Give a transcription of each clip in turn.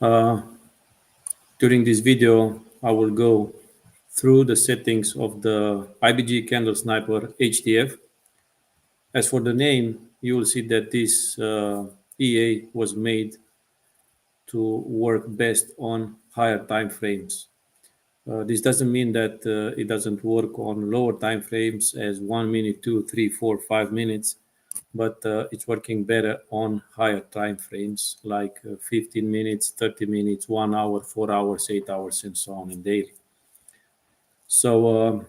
During this video, I will go through the settings of the IBG Candle Sniper HTF. As for the name, you will see that this EA was made to work best on higher time frames. This doesn't mean that it doesn't work on lower time frames as 1 minute, 2, 3, 4, 5 minutes, but it's working better on higher time frames like 15 minutes, 30 minutes, 1 hour, 4 hours, 8 hours, and so on in daily. So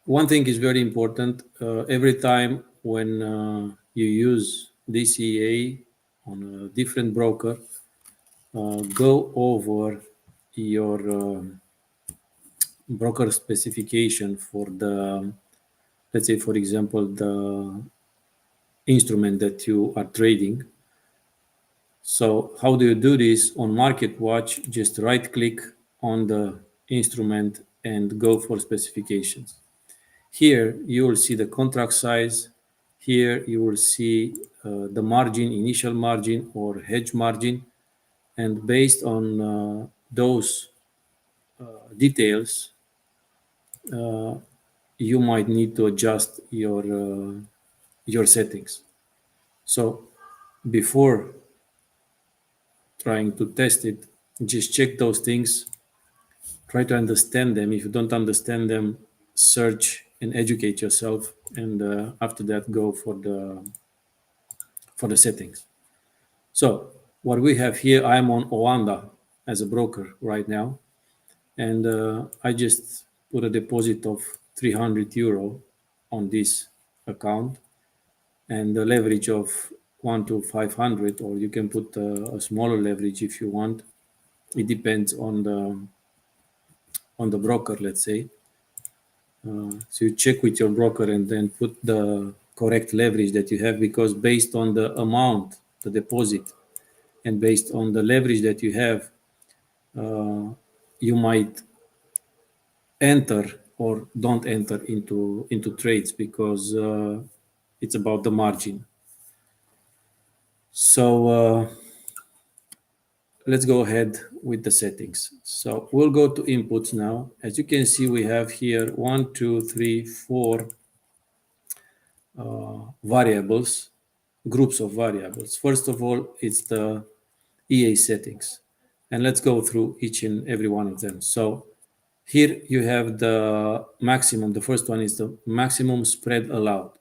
one thing is very important. Every time when you use this EA on a different broker, go over your broker specification for the, let's say, for example, the instrument that you are trading. So how do you do this? On Market Watch, just right click on the instrument and go for specifications. Here you will see the contract size. Here you will see the margin, initial margin or hedge margin. And based on those details, you might need to adjust your settings. So before trying to test it, just check those things, try to understand them. If you don't understand them, search and educate yourself, and after that go for the settings. So what we have here, I'm on Oanda as a broker right now, and I just put a deposit of 300 euro on this account and the leverage of 1 to 500, or you can put a smaller leverage if you want. It depends on the broker, let's say. So you check with your broker and then put the correct leverage that you have, because based on the amount, the deposit, and based on the leverage that you have, you might enter or don't enter into trades, because it's about the margin. So let's go ahead with the settings. So we'll go to inputs now. As you can see, we have here 1, 2, 3, 4 variables, groups of variables. First of all, it's the EA settings. And let's go through each and every one of them. So here you have the maximum. The first one is the maximum spread allowed.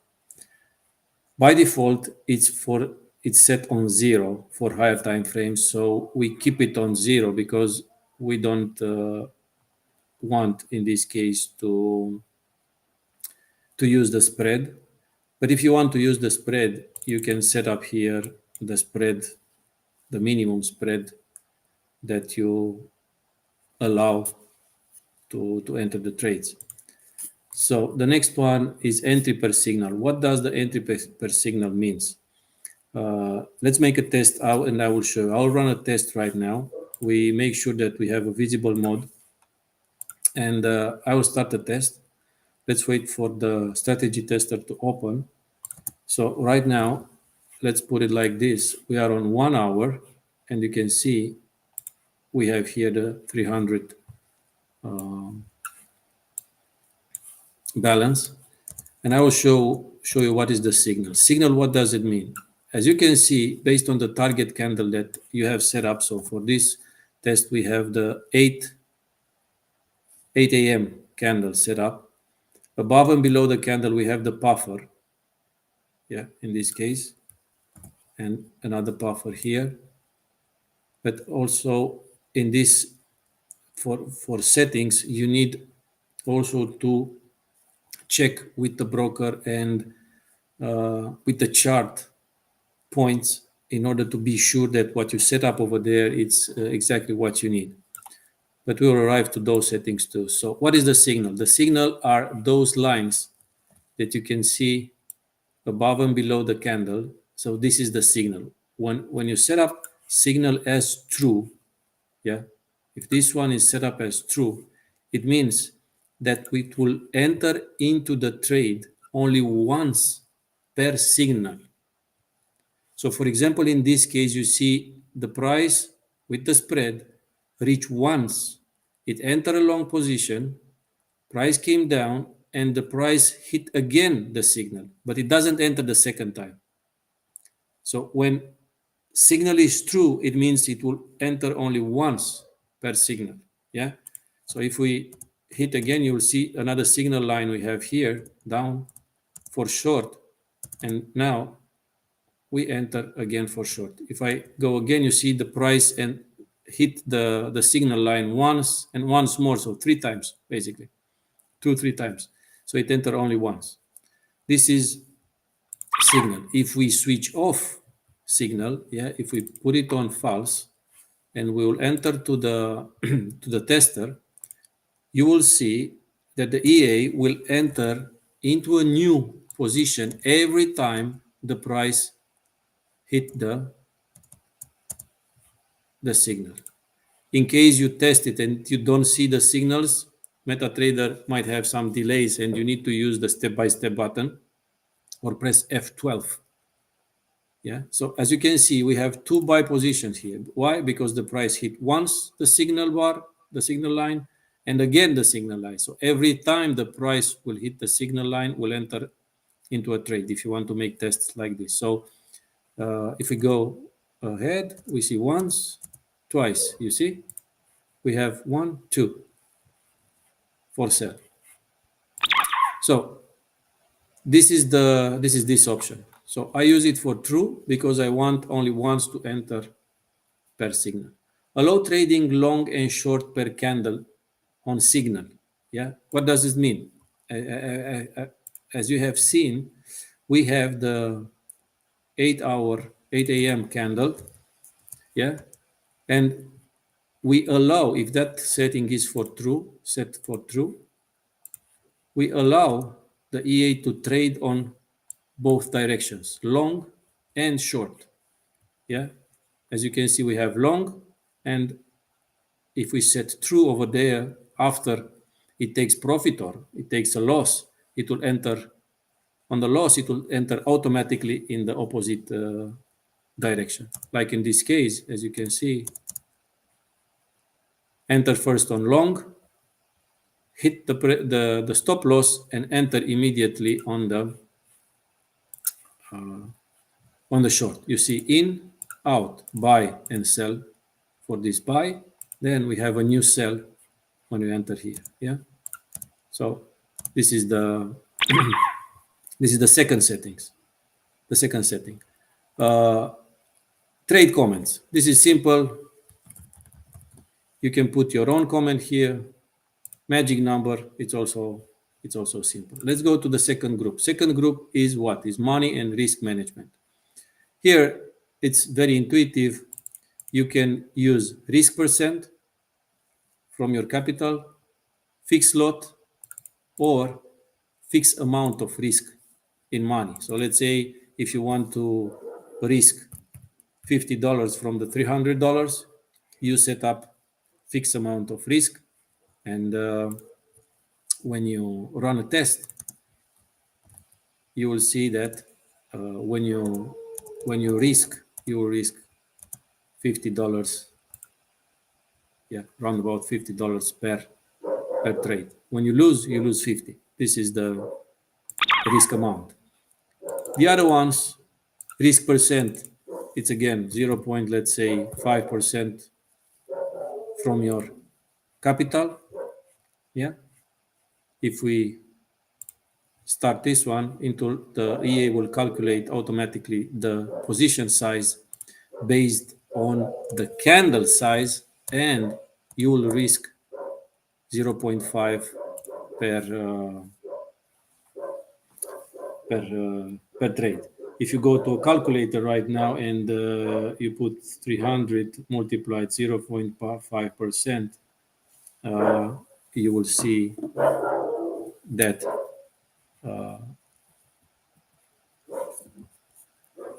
By default, it's set on 0 for higher time frames. So we keep it on 0 because we don't want, in this case, to use the spread. But if you want to use the spread, you can set up here the spread, the minimum spread that you allow to enter the trades. So the next one is entry per signal. What does the entry per signal means? Let's make a test out, and I will show you. I'll run a test right now. We make sure that we have a visible mode, and I will start the test. Let's wait for the strategy tester to open. So right now, let's put it like this. We are on 1 hour, and you can see we have here the 300 balance. And I will show you what is the signal. Signal, what does it mean? As you can see, based on the target candle that you have set up, so for this test, we have the 8 a.m. candle set up. Above and below the candle, we have the puffer, in this case, and another puffer here. But also in this, for settings, you need also to check with the broker and with the chart points in order to be sure that what you set up over there, it's exactly what you need. But we will arrive to those settings too. So what is the signal? The signal are those lines that you can see above and below the candle. So this is the signal. When you set up signal as true, if this one is set up as true, it means that it will enter into the trade only once per signal. So for example, in this case, you see the price with the spread reach once. It entered a long position, price came down, and the price hit again the signal, but it doesn't enter the second time. So when signal is true, it means it will enter only once per signal. Yeah. So if we hit again, you will see another signal line we have here down for short, and now we enter again for short. If I go again, you see the price and hit the signal line once and once more, so 3 times basically, 2-3 times. So it enter only once. This is signal. If we switch off signal, yeah, if we put it on false, and we will enter to the to the tester, you will see that the EA will enter into a new position every time the price hit the signal. In case you test it and you don't see the signals, MetaTrader might have some delays and you need to use the step-by-step button or press F12. Yeah. So as you can see, we have 2 buy positions here. Why? Because the price hit once the signal bar, the signal line, and again the signal line. So every time the price will hit the signal line, will enter into a trade if you want to make tests like this. So if we go ahead, we see once, twice. You see, we have 1, 2 for sell. So this is this option. So I use it for true because I want only once to enter per signal. Allow trading long and short per candle on signal. Yeah, what does this mean? As you have seen, we have the 8 a.m. candle. Yeah, and we allow, if that setting is for true, set for true, we allow the EA to trade on both directions, long and short. Yeah, as you can see, we have long, and if we set true over there, after it takes profit or it takes a loss, it will enter on the loss, it will enter automatically in the opposite direction. Like in this case, as you can see, enter first on long, hit the stop loss, and enter immediately on the short. You see in, out, buy, and sell for this buy. Then we have a new sell when we enter here. Yeah. So this is the this is the second settings. The second setting. Trade comments. This is simple. You can put your own comment here. Magic number. It's also simple. Let's go to the second group. Second group is what? Is money and risk management. Here it's very intuitive. You can use risk percent from your capital, fixed lot, or fixed amount of risk in money. So let's say if you want to risk $50 from the $300, you set up fixed amount of risk, and when you run a test, you will see that when you risk, you will risk $50. Yeah, around about $50 per trade. When you lose 50. This is the risk amount. The other ones, risk percent, it's again 0. Let's say 5% from your capital. Yeah. If we start this one, into the EA will calculate automatically the position size based on the candle size, and you will risk 0.5 per trade. If you go to a calculator right now and you put 300 multiplied 0.5%, you will see that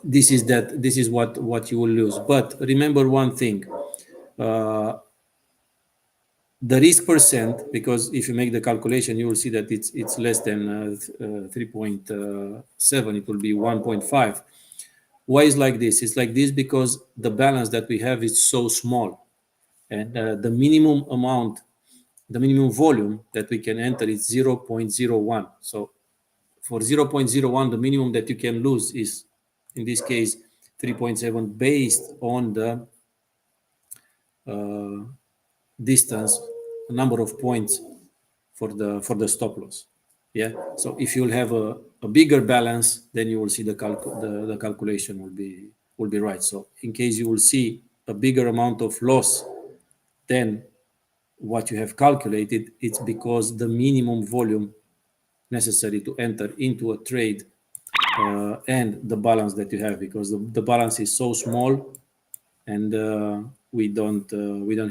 this is what you will lose. But remember one thing. The risk percent, because if you make the calculation, you will see that it's less than 3.7. It will be 1.5. Why is like this? It's like this because the balance that we have is so small. and the minimum amount, the minimum volume that we can enter is 0.01. So for 0.01, the minimum that you can lose is, in this case, 3.7 based on the distance, number of points for the stop loss. Yeah. So if you'll have a bigger balance, then you will see the calculation will be right. So in case you will see a bigger amount of loss than what you have calculated, it's because the minimum volume necessary to enter into a trade and the balance that you have, because the balance is so small, and we don't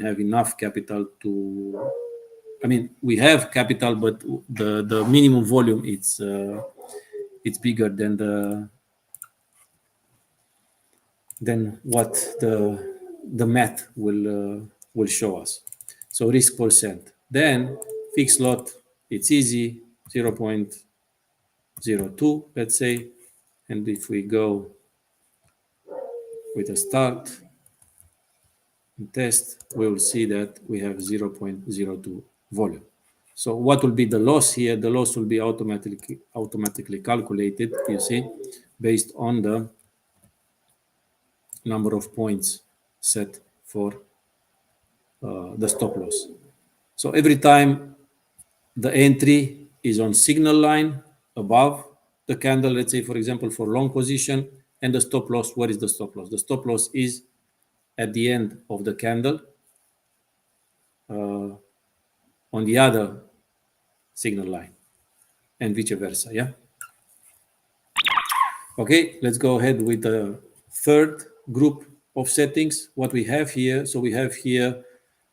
have enough capital to. I mean, we have capital, but the minimum volume it's bigger than what the math will show us. So risk percent. Then fixed lot, it's easy, 0.02, let's say, and if we go with a start and test, we will see that we have 0.02 volume. So what will be the loss here? The loss will be automatically calculated, you see, based on the number of points set for the stop loss. So every time the entry is on signal line above the candle, let's say, for example, for long position, and the stop loss, where is the stop loss? The stop loss is at the end of the candle on the other signal line, and vice versa, yeah? Okay, let's go ahead with the third group of settings. What we have here, so we have here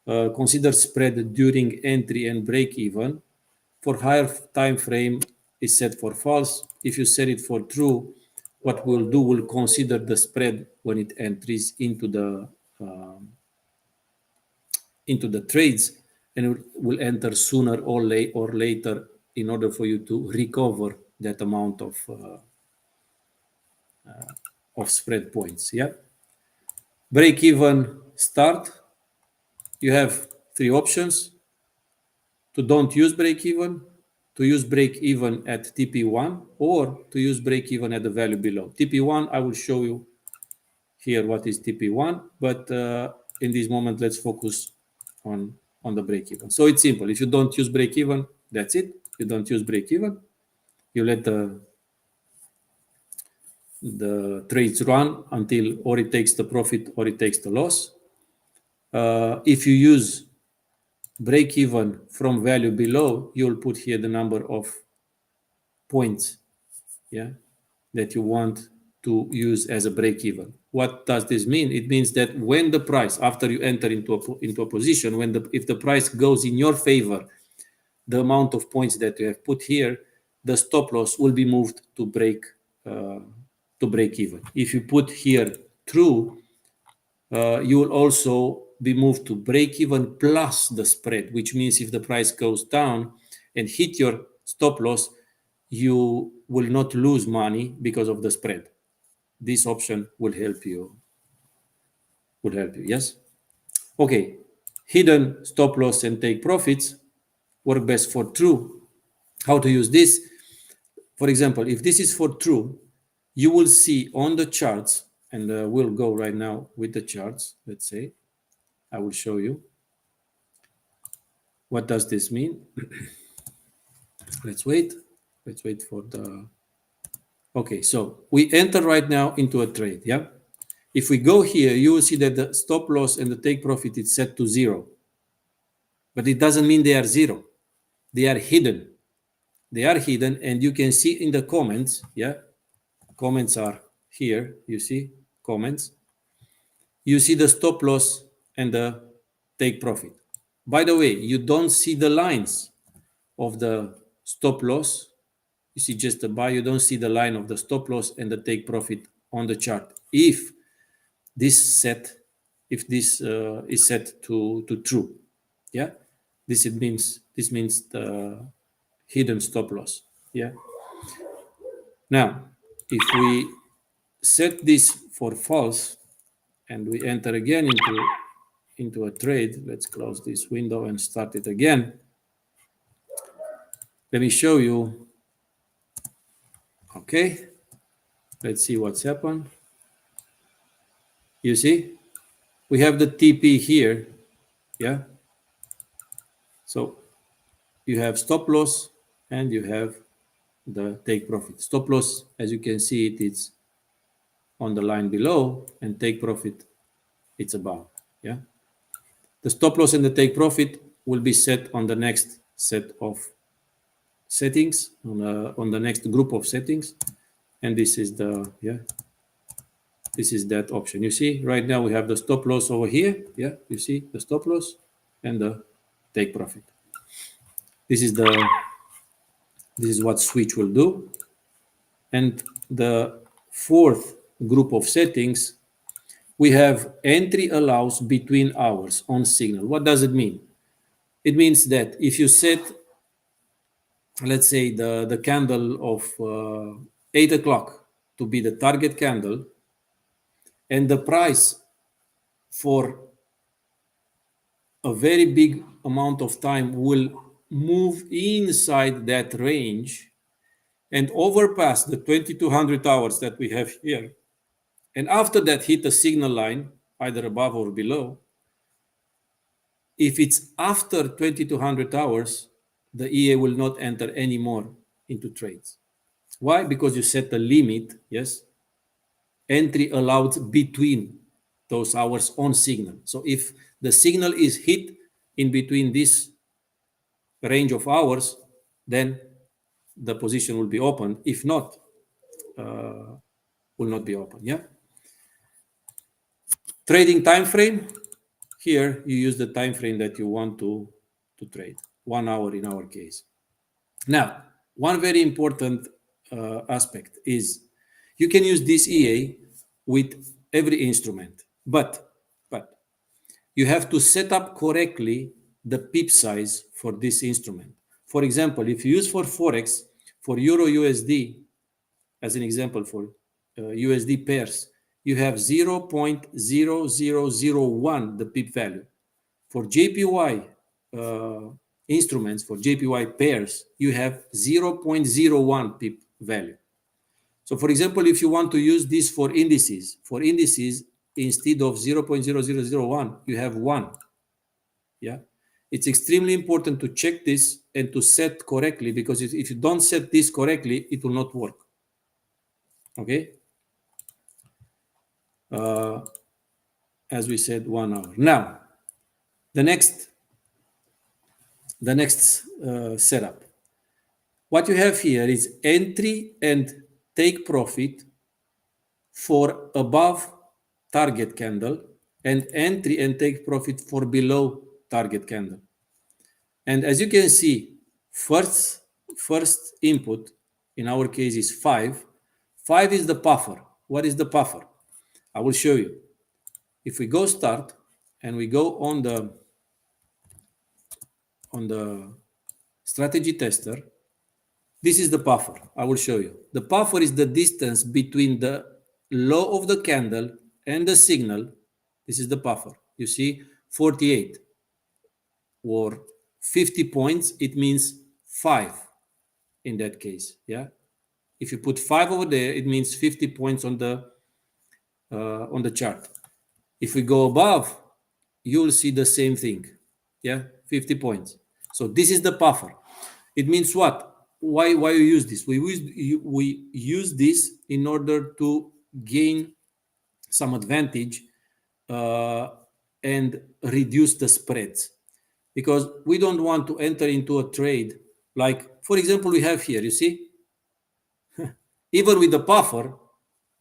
consider spread during entry and break even. For higher time frame is set for false. If you set it for true, what we'll do, we'll consider the spread when it enters into the trades, and it will enter sooner or later in order for you to recover that amount of spread points. Yeah. Break even start. You have three options: to don't use break even, to use break even at TP1, or to use break even at the value below. TP1, I will show you here what is TP1, but in this moment, let's focus on the break even. So it's simple. If you don't use break even, that's it. You don't use break even. You let the trades run until or it takes the profit or it takes the loss. If you use break even from value below, you'll put here the number of points, yeah, that you want to use as a break even. What does this mean? It means that when the price, after you enter into a position, if the price goes in your favor, the amount of points that you have put here, the stop loss will be moved to break even. If you put here true, you will also be moved to break even plus the spread, which means if the price goes down and hit your stop loss, you will not lose money because of the spread. This option will help you. Yes. Okay. Hidden stop loss and take profits work best for true. How to use this? For example, if this is for true, you will see on the charts, and we'll go right now with the charts. Let's say I will show you. What does this mean? Let's wait for the. Okay, so we enter right now into a trade. Yeah. If we go here, you will see that the stop loss and the take profit is set to 0. But it doesn't mean they are 0. They are hidden. They are hidden, and you can see in the comments, yeah, comments are here, you see, comments. You see the stop loss and the take profit. By the way, you don't see the lines of the stop loss. You see just the buy, you don't see the line of the stop loss and the take profit on the chart. If this is set to true, yeah, this means the hidden stop loss. Yeah. Now, if we set this for false and we enter again into into a trade. Let's close this window and start it again. Let me show you. Okay, let's see what's happened. You see, we have the TP here. Yeah. So you have stop loss and you have the take profit. Stop loss, as you can see, it's on the line below, and take profit, it's above. Yeah. The stop loss and the take profit will be set on the next set of settings, on the next group of settings, and this is the this is that option. You see, right now we have the stop loss over here. Yeah, you see the stop loss and the take profit. This is what switch will do. And the fourth group of settings, we have entry allows between hours on signal. What does it mean? It means that if you set, let's say, the candle of 8 o'clock to be the target candle, and the price for a very big amount of time will move inside that range and overpass the 2200 hours that we have here, and after that hit a signal line either above or below, if it's after 2200 hours, the EA will not enter anymore into trades. Why? Because you set a limit, yes, entry allowed between those hours on signal. So if the signal is hit in between this range of hours, then the position will be open. If not, will not be open. Yeah. Trading time frame. Here you use the time frame that you want to trade. 1 hour in our case. Now, one very important aspect is you can use this EA with every instrument, but you have to set up correctly the pip size for this instrument. For example, if you use for Forex, for Euro USD, as an example, for USD pairs, you have 0.0001, the pip value. For JPY instruments, for JPY pairs, you have 0.01 pip value. So for example, if you want to use this for indices, instead of 0.0001, you have 1. Yeah, it's extremely important to check this and to set correctly, because if you don't set this correctly, it will not work. Okay. As we said, 1 hour. Now, the next setup. What you have here is entry and take profit for above target candle, and entry and take profit for below target candle. And as you can see, first input in our case is 5. 5 is the puffer. What is the puffer? I will show you. If we go start and we go on the strategy tester, this is the puffer. I will show you. The puffer is the distance between the low of the candle and the signal. This is the puffer. You see 48 or 50 points. It means 5 in that case. Yeah. If you put 5 over there, it means 50 points on the chart. If we go above, you will see the same thing. Yeah, 50 points. So this is the puffer. It means what? Why you use this? We use this in order to gain some advantage and reduce the spreads, because we don't want to enter into a trade like, for example, we have here, you see, even with the puffer,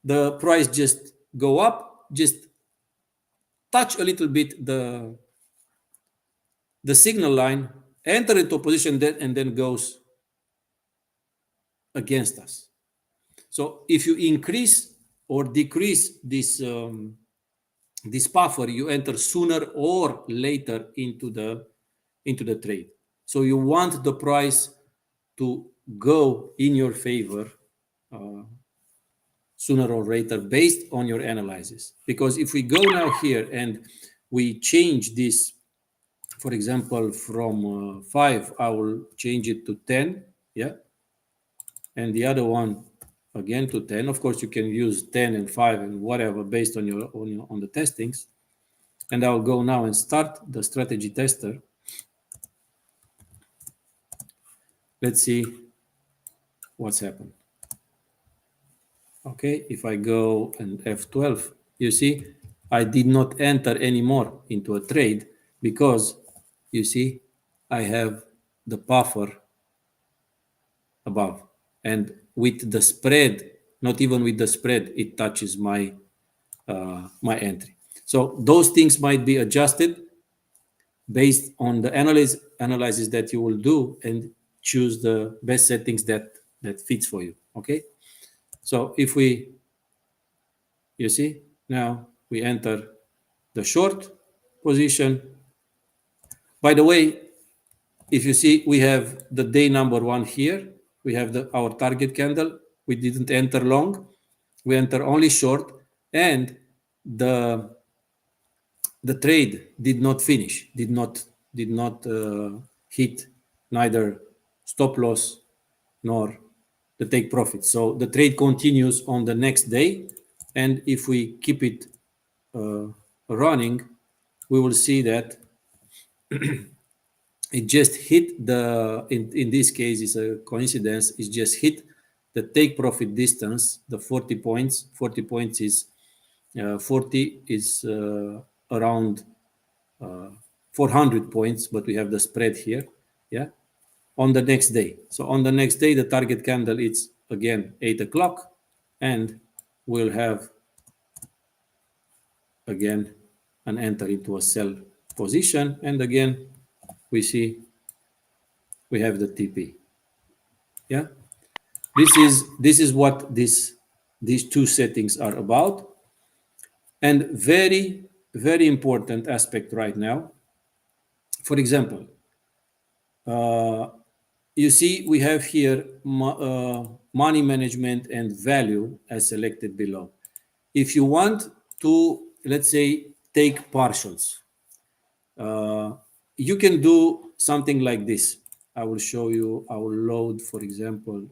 the price just go up, just touch a little bit the signal line, enter into a position, and then goes against us. So if you increase or decrease this this buffer, you enter sooner or later into the trade. So you want the price to go in your favor sooner or later based on your analysis. Because if we go now here and we change this, for example, from 5, I will change it to 10, yeah, and the other one again to 10. Of course, you can use 10 and 5 and whatever based on on the testings. And I'll go now and start the strategy tester. Let's see what's happened. Okay, if I go and F12, you see, I did not enter anymore into a trade because, you see, I have the buffer above. And with the spread, not even with the spread, it touches my my entry. So those things might be adjusted based on the analysis that you will do and choose the best settings that fits for you. Okay, so if we, you see, now we enter the short position. By the way, if you see, we have the day number 1 here. We have our target candle. We didn't enter long. We enter only short, and the trade did not finish. Did not hit neither stop loss nor the take profit. So the trade continues on the next day, and if we keep it running, we will see that it just hit the, in this case it's a coincidence, it just hit the take profit distance, the 40 points. 40 points is 40 is around 400 points, but we have the spread here, yeah, on the next day. So on the next day, the target candle is again 8 o'clock, and we'll have again an enter into a sell position, and again we see we have the TP. Yeah, this is what these two settings are about. And very, very important aspect right now, for example, you see we have here money management and value as selected below. If you want to, let's say, take partials, you can do something like this. I will show you. I will load, for example,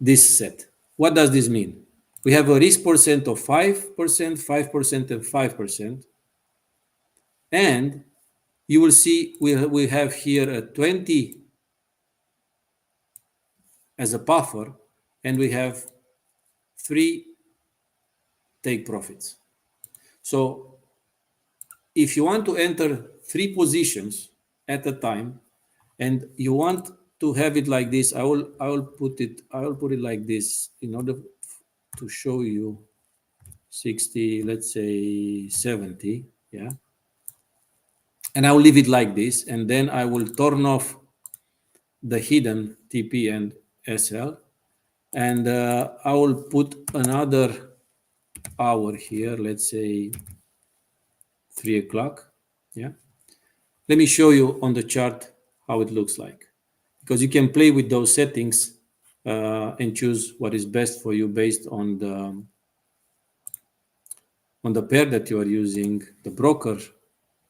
this set. What does this mean? We have a risk percent of 5%, 5%, and 5%. And you will see we have here a 20 as a buffer, and we have 3 take profits. So if you want to enter 3 positions at a time, and you want to have it like this, I will put it like this in order to show you 60, let's say 70, yeah. And I will leave it like this, and then I will turn off the hidden TP and SL, and I will put another hour here, let's say 3 o'clock, yeah. Let me show you on the chart how it looks like, because you can play with those settings and choose what is best for you based on the pair that you are using, the broker,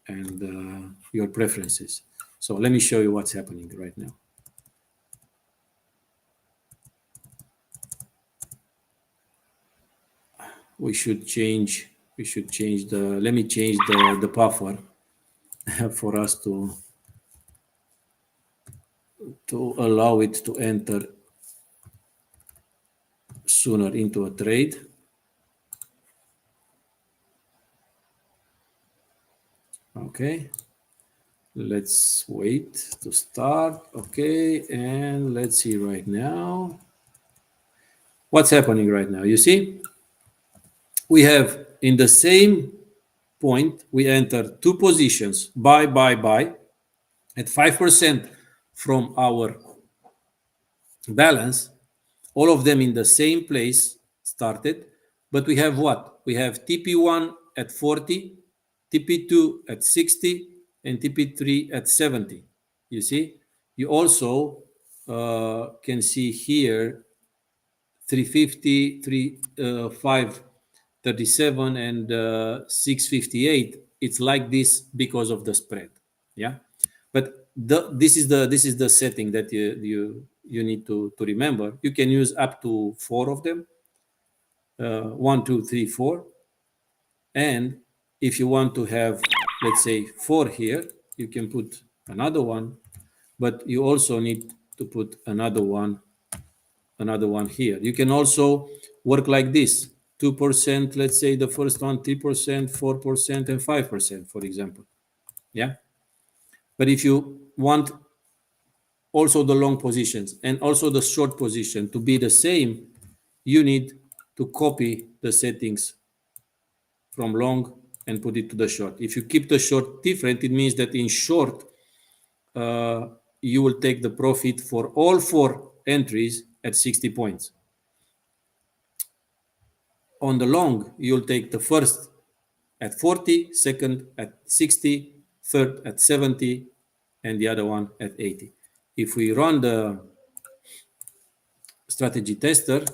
and your preferences. So let me show you what's happening right now. We should change the, let me change the buffer for us to allow it to enter sooner into a trade. Okay, let's wait to start. Okay, and let's see right now what's happening right now. You see, we have in the same point, we enter 2 positions, buy at 5% from our balance, all of them in the same place started, but we have what? We have TP1 at 40, TP2 at 60, and TP3 at 70. You see, you also can see here 350, 5 37 and 658, it's like this because of the spread. Yeah, but this is the setting that you need to remember. You can use up to 4 of them, 1, 2, 3, 4. And if you want to have, let's say, 4 here, you can put another one, but you also need to put another one here. You can also work like this: 2%, let's say the first one, 3%, 4%, and 5%, for example. Yeah. But if you want also the long positions and also the short position to be the same, you need to copy the settings from long and put it to the short. If you keep the short different, it means that in short, you will take the profit for all 4 entries at 60 points. On the long, you'll take the first at 40, second at 60, third at 70, and the other one at 80. If we run the strategy tester,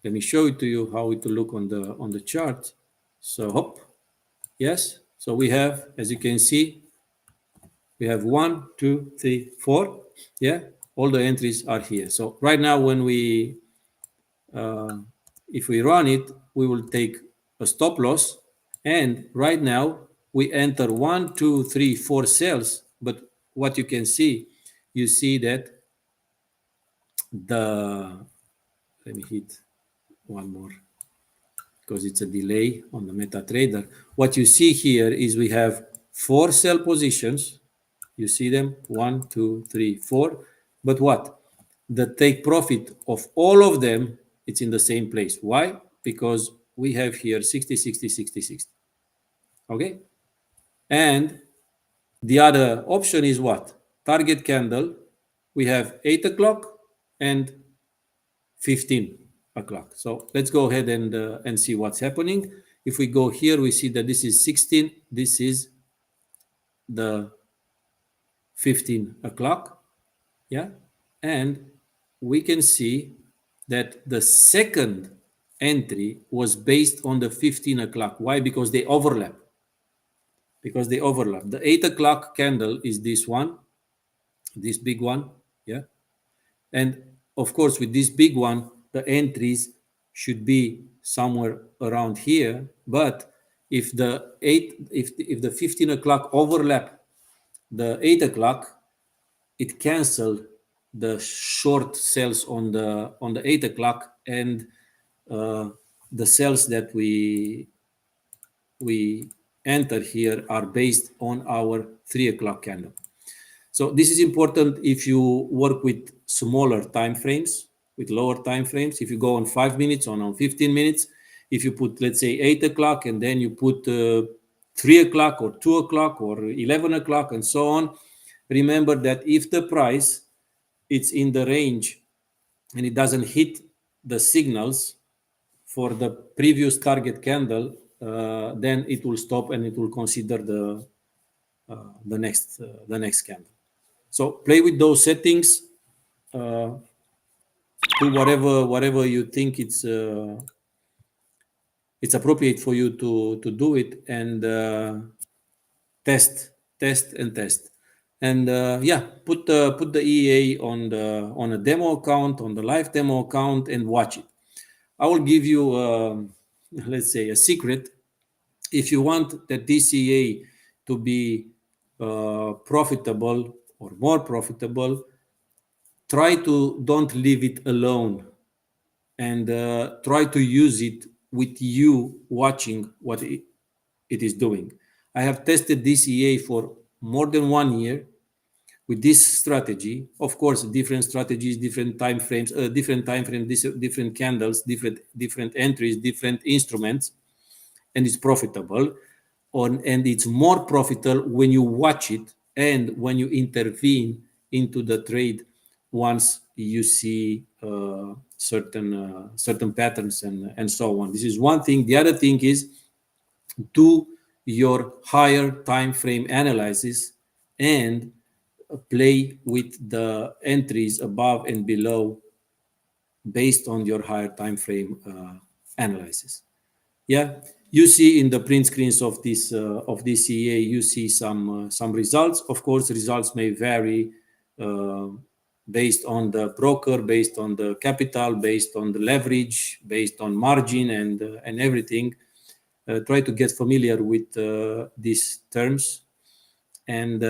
let me show it to you how it will look on the chart. So hop, yes. So we have, as you can see, we have 1, 2, 3, 4. Yeah, all the entries are here. So right now, when we if we run it, we will take a stop loss. And right now we enter 1, 2, 3, 4 cells. But what you can see, you see that let me hit one more because it's a delay on the MetaTrader. What you see here is we have 4 sell positions. You see them, 1, 2, 3, 4. But what? The take profit of all of them, it's in the same place. Why? Because we have here 60, 60, 60, 60. Okay? And the other option is what? Target candle. We have 8 o'clock and 15 o'clock. So let's go ahead and see what's happening. If we go here, we see that this is 16. This is the 15 o'clock. Yeah. And we can see that the second entry was based on the 15 o'clock. Why? Because they overlap. The 8 o'clock candle is this one, this big one. Yeah. And of course, with this big one, the entries should be somewhere around here. But if if the 15 o'clock overlap the 8 o'clock, it canceled the short sales on the 8 o'clock, and the sales that we enter here are based on our 3 o'clock candle. So this is important if you work with smaller time frames, with lower time frames. If you go on 5 minutes or on 15 minutes, if you put, let's say, 8 o'clock and then you put 3 o'clock or 2 o'clock or 11 o'clock and so on, remember that if the price it's in the range and it doesn't hit the signals for the previous target candle, then it will stop and it will consider the next candle. So play with those settings. Do whatever you think it's appropriate for you to do it, and test. And yeah, put the EA on a demo account, on the live demo account, and watch it. I will give you let's say a secret. If you want the DCA to be profitable or more profitable, try to don't leave it alone, and try to use it with you watching what it is doing. I have tested DCA for more than 1 year with this strategy. Of course, different strategies, different time frames, different candles, different entries, different instruments, and it's profitable. And it's more profitable when you watch it and when you intervene into the trade once you see certain patterns and so on. This is one thing. The other thing is, do your higher time frame analysis and play with the entries above and below based on your higher time frame analysis. Yeah, you see in the print screens of this EA, you see some results. Of course, results may vary based on the broker, based on the capital, based on the leverage, based on margin, and everything. Try to get familiar with these terms, and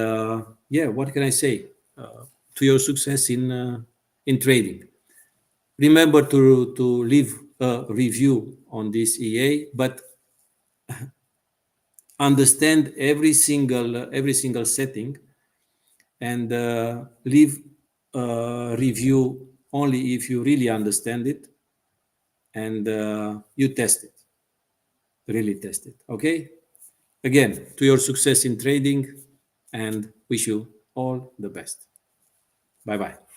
yeah, what can I say? To your success in trading. Remember to leave a review on this EA, but understand every single setting, and leave a review only if you really understand it, and you test it, really test it. Okay. Again, to your success in trading, and wish you all the best. Bye bye.